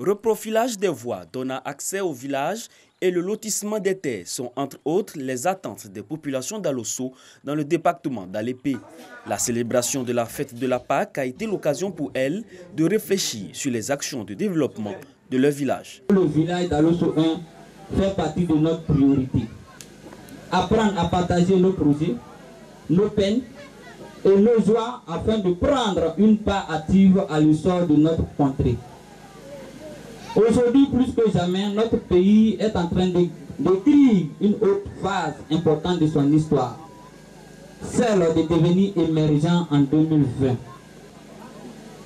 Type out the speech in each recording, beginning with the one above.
Reprofilage des voies donnant accès au village et le lotissement des terres sont entre autres les attentes des populations d'Alosso dans le département d'Alépé. La célébration de la fête de la Pâque a été l'occasion pour elles de réfléchir sur les actions de développement de leur village. Le village d'Alosso 1 fait partie de notre priorité. Apprendre à partager nos projets, nos peines et nos joies afin de prendre une part active à l'essor de notre contrée. Aujourd'hui, plus que jamais, notre pays est en train d'écrire une autre phase importante de son histoire, celle de devenir émergent en 2020.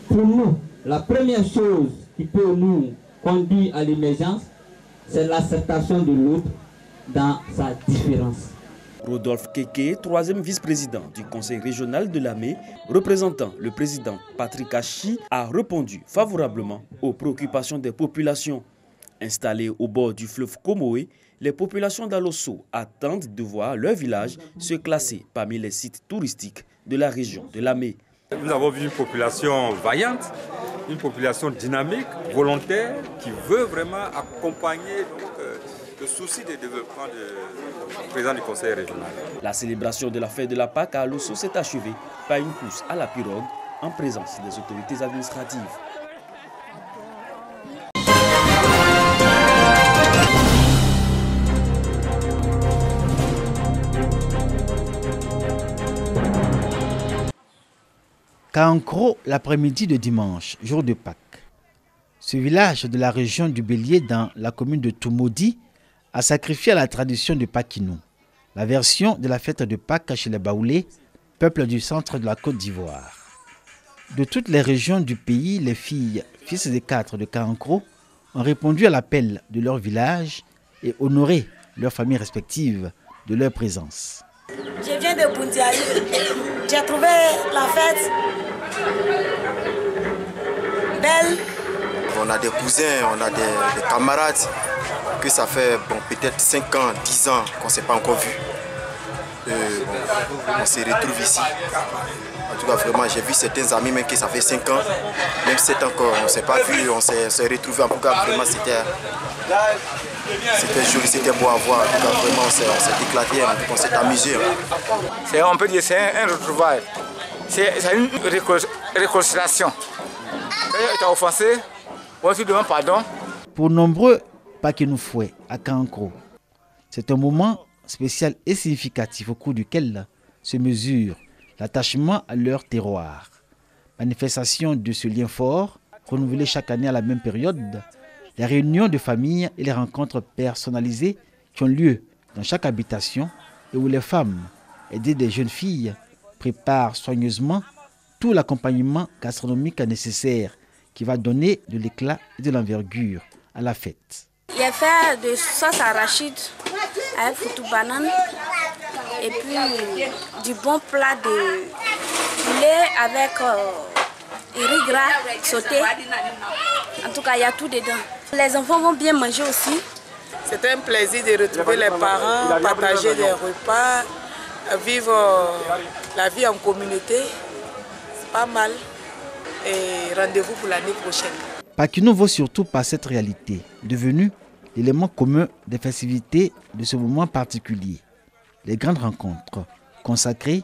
Pour nous, la première chose qui peut nous conduire à l'émergence, c'est l'acceptation de l'autre dans sa différence. Rodolphe Keke, troisième vice-président du conseil régional de Lamé, représentant le président Patrick Hachi, a répondu favorablement aux préoccupations des populations. Installées au bord du fleuve Comoé, les populations d'Alosso attendent de voir leur village se classer parmi les sites touristiques de la région de Lamé. Nous avons vu une population vaillante, une population dynamique, volontaire, qui veut vraiment accompagner le souci de développement du président du conseil régional. La célébration de la fête de la Pâque à Alosso s'est achevée par une course à la pirogue en présence des autorités administratives. Kankro, l'après-midi de dimanche, jour de Pâques. Ce village de la région du Bélier dans la commune de Toumoudi a sacrifié à la tradition de Pakinou, la version de la fête de Pâques chez les Baoulés, peuple du centre de la Côte d'Ivoire. De toutes les régions du pays, les filles, fils des 4 de Kankro, ont répondu à l'appel de leur village et honoré leurs familles respectives de leur présence. Je viens de Boundiaï. J'ai trouvé la fête belle. On a des cousins, on a des camarades que ça fait peut-être 5 ans, 10 ans qu'on ne s'est pas encore vu. On se retrouve ici. En tout cas, vraiment, j'ai vu certains amis même que ça fait 5 ans, même 7 ans qu'on ne s'est pas vu, on s'est retrouvés. En tout cas, vraiment, c'était joli, c'était beau à voir. En tout cas, vraiment, on s'est éclaté, on s'est amusé. On peut dire que c'est un retrouvaille. C'est une réconciliation. Quand il t'a offensé, on te demande pardon. Pour nombreux Pakinoufoui à Kankro, c'est un moment spécial et significatif au cours duquel se mesure l'attachement à leur terroir. Manifestation de ce lien fort, renouvelé chaque année à la même période, les réunions de famille et les rencontres personnalisées qui ont lieu dans chaque habitation et où les femmes, aidées des jeunes filles, préparent soigneusement tout l'accompagnement gastronomique nécessaire qui va donner de l'éclat et de l'envergure à la fête. J'ai fait de sauce arachide avec foutou banane et puis du bon plat de poulet avec riz gras sauté. En tout cas, il y a tout dedans. Les enfants vont bien manger aussi. C'est un plaisir de retrouver les parents, partager des repas, vivre la vie en communauté. C'est pas mal. Et rendez-vous pour l'année prochaine. Pakinou vaut surtout par cette réalité, devenue l'élément commun des festivités de ce moment particulier. Les grandes rencontres consacrées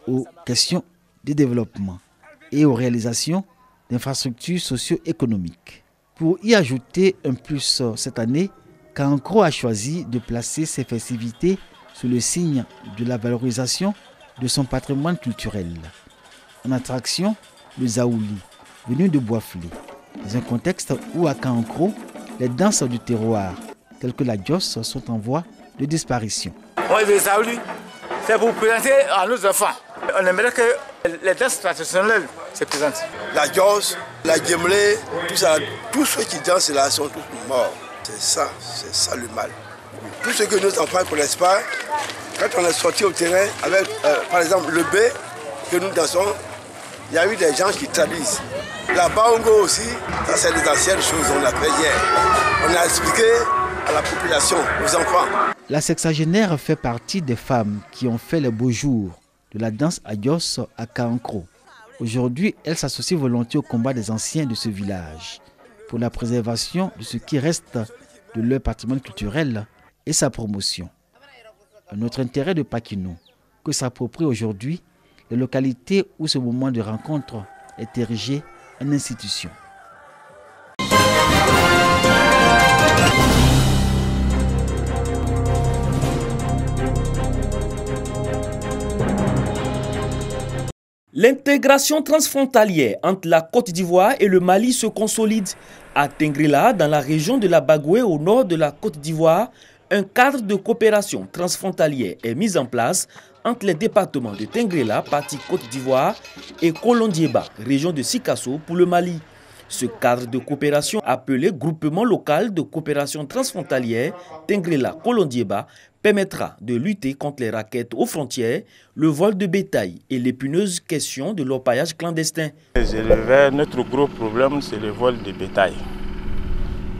aux questions de développement et aux réalisations d'infrastructures socio-économiques. Pour y ajouter un plus cette année, Kankro a choisi de placer ces festivités sous le signe de la valorisation de son patrimoine culturel. En attraction, le Zaouli, venu de Boisflé, dans un contexte où à Kankro, les danses du terroir, telles que la Joss, sont en voie de disparition. Oui, le Zaouli, c'est pour présenter à nos enfants. On aimerait que les danses traditionnelles se présentent. La Joss, la Djemlé, tous ceux qui dansent là sont tous morts. C'est ça le mal. Tout ce que nos enfants ne connaissent pas, quand on est sorti au terrain avec, par exemple, le B que nous dansons, il y a eu des gens qui traduisent. La baongo aussi, ça c'est les anciennes choses, on l'a fait hier. On a expliqué à la population, aux enfants. La sexagénaire fait partie des femmes qui ont fait les beaux jours de la danse Ayos à Kankro. Aujourd'hui, elle s'associe volontiers au combat des anciens de ce village. pour la préservation de ce qui reste de leur patrimoine culturel et sa promotion. Un autre intérêt de Pakino, que s'approprient aujourd'hui les localités où ce moment de rencontre est érigé en institution. L'intégration transfrontalière entre la Côte d'Ivoire et le Mali se consolide. À Tengrela, dans la région de la Bagoué, au nord de la Côte d'Ivoire, un cadre de coopération transfrontalière est mis en place entre les départements de Tengrela, partie Côte d'Ivoire, et Kolondiéba, région de Sikasso, pour le Mali. Ce cadre de coopération appelé Groupement local de coopération transfrontalière Tengrela-Kolondiéba permettra de lutter contre les rackets aux frontières, le vol de bétail et l'épineuse question de l'orpaillage clandestin. Notre gros problème, c'est le vol de bétail.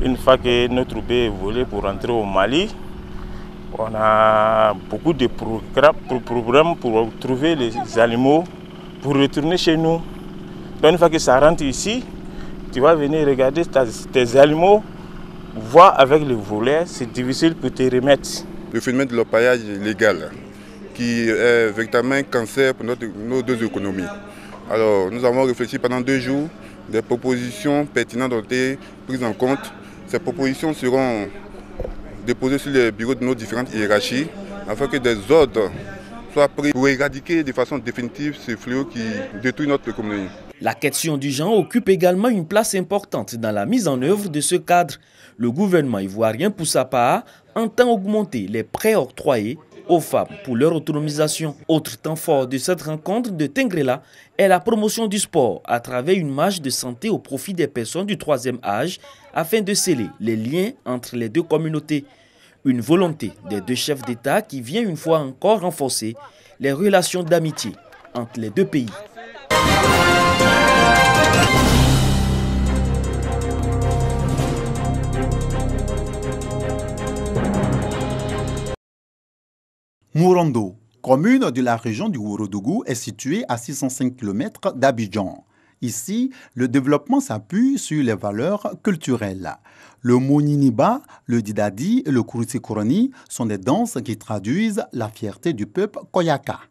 Une fois que notre bé est volé pour rentrer au Mali, on a beaucoup de programmes pour trouver les animaux, pour retourner chez nous. Donc une fois que ça rentre ici, tu vas venir regarder tes animaux, voir avec les volets, c'est difficile pour te remettre. Le phénomène de l'orpaillage illégal, qui est véritablement un cancer pour nos deux économies. Alors nous avons réfléchi pendant 2 jours, des propositions pertinentes ont été prises en compte. Ces propositions seront déposées sur les bureaux de nos différentes hiérarchies, afin que des ordres soient pris pour éradiquer de façon définitive ce fléau qui détruit notre économie. La question du genre occupe également une place importante dans la mise en œuvre de ce cadre. Le gouvernement ivoirien, pour sa part, entend augmenter les prêts octroyés aux femmes pour leur autonomisation. Autre temps fort de cette rencontre de Tengrela est la promotion du sport à travers une marche de santé au profit des personnes du 3e âge afin de sceller les liens entre les deux communautés. Une volonté des deux chefs d'État qui vient une fois encore renforcer les relations d'amitié entre les deux pays. Mourondo, commune de la région du Ourodougou, est située à 605 km d'Abidjan. Ici, le développement s'appuie sur les valeurs culturelles. Le Mouniniba, le Didadi et le Kourisi-Kourani sont des danses qui traduisent la fierté du peuple Koyaka.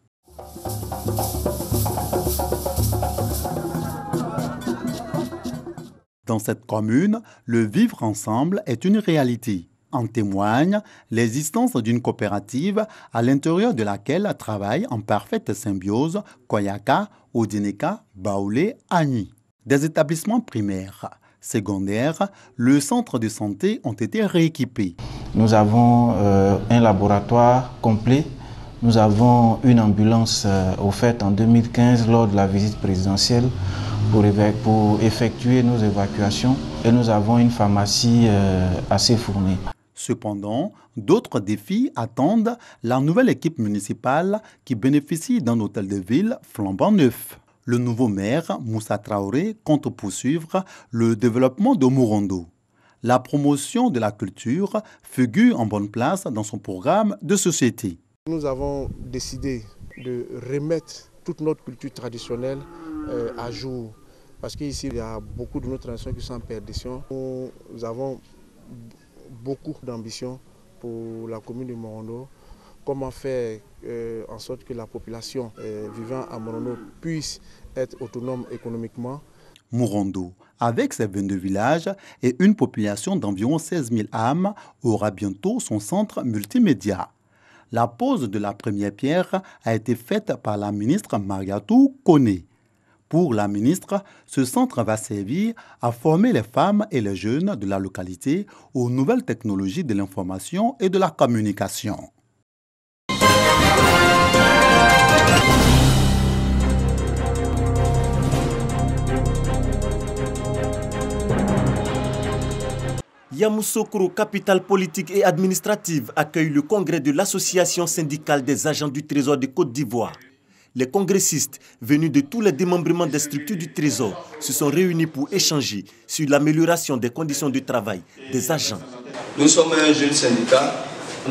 Dans cette commune, le vivre ensemble est une réalité. En témoigne l'existence d'une coopérative à l'intérieur de laquelle travaillent en parfaite symbiose Koyaka, Odineka, Baoulé, Agni. Des établissements primaires, secondaires, le centre de santé ont été rééquipés. Nous avons un laboratoire complet. Nous avons une ambulance offerte en 2015 lors de la visite présidentielle pour effectuer nos évacuations. Et nous avons une pharmacie assez fournie. Cependant, d'autres défis attendent la nouvelle équipe municipale qui bénéficie d'un hôtel de ville flambant neuf. Le nouveau maire, Moussa Traoré, compte poursuivre le développement de Mourondo. La promotion de la culture figure en bonne place dans son programme de société. Nous avons décidé de remettre toute notre culture traditionnelle à jour. Parce qu'ici, il y a beaucoup de nos traditions qui sont en perdition. Nous avons beaucoup d'ambition pour la commune de Mourondo. Comment faire en sorte que la population vivant à Mourondo puisse être autonome économiquement. Mourondo, avec ses 22 villages et une population d'environ 16 000 âmes, aura bientôt son centre multimédia. La pose de la première pierre a été faite par la ministre Mariatou Kone. Pour la ministre, ce centre va servir à former les femmes et les jeunes de la localité aux nouvelles technologies de l'information et de la communication. Yamoussoukro, capitale politique et administrative, accueille le congrès de l'Association syndicale des agents du Trésor de Côte d'Ivoire. Les congressistes venus de tous les démembrements des structures du Trésor se sont réunis pour échanger sur l'amélioration des conditions de travail des agents. Nous sommes un jeune syndicat.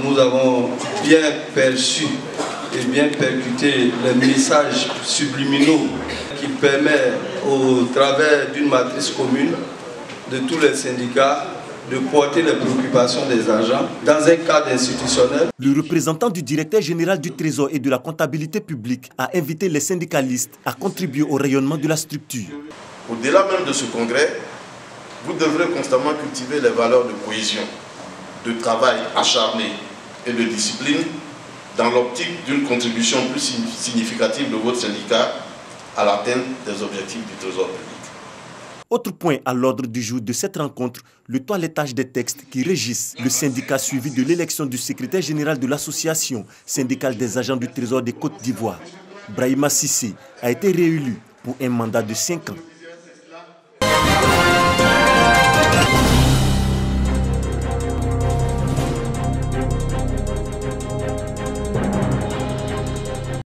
Nous avons bien perçu et bien percuté les messages subliminaux qui permettent, au travers d'une matrice commune, de tous les syndicats de porter les préoccupations des agents dans un cadre institutionnel. Le représentant du directeur général du Trésor et de la comptabilité publique a invité les syndicalistes à contribuer au rayonnement de la structure. Au-delà même de ce congrès, vous devrez constamment cultiver les valeurs de cohésion, de travail acharné et de discipline dans l'optique d'une contribution plus significative de votre syndicat à l'atteinte des objectifs du Trésor public. Autre point à l'ordre du jour de cette rencontre, le toilettage des textes qui régissent le syndicat suivi de l'élection du secrétaire général de l'association syndicale des agents du Trésor des Côtes d'Ivoire. Brahima Sissé a été réélu pour un mandat de 5 ans.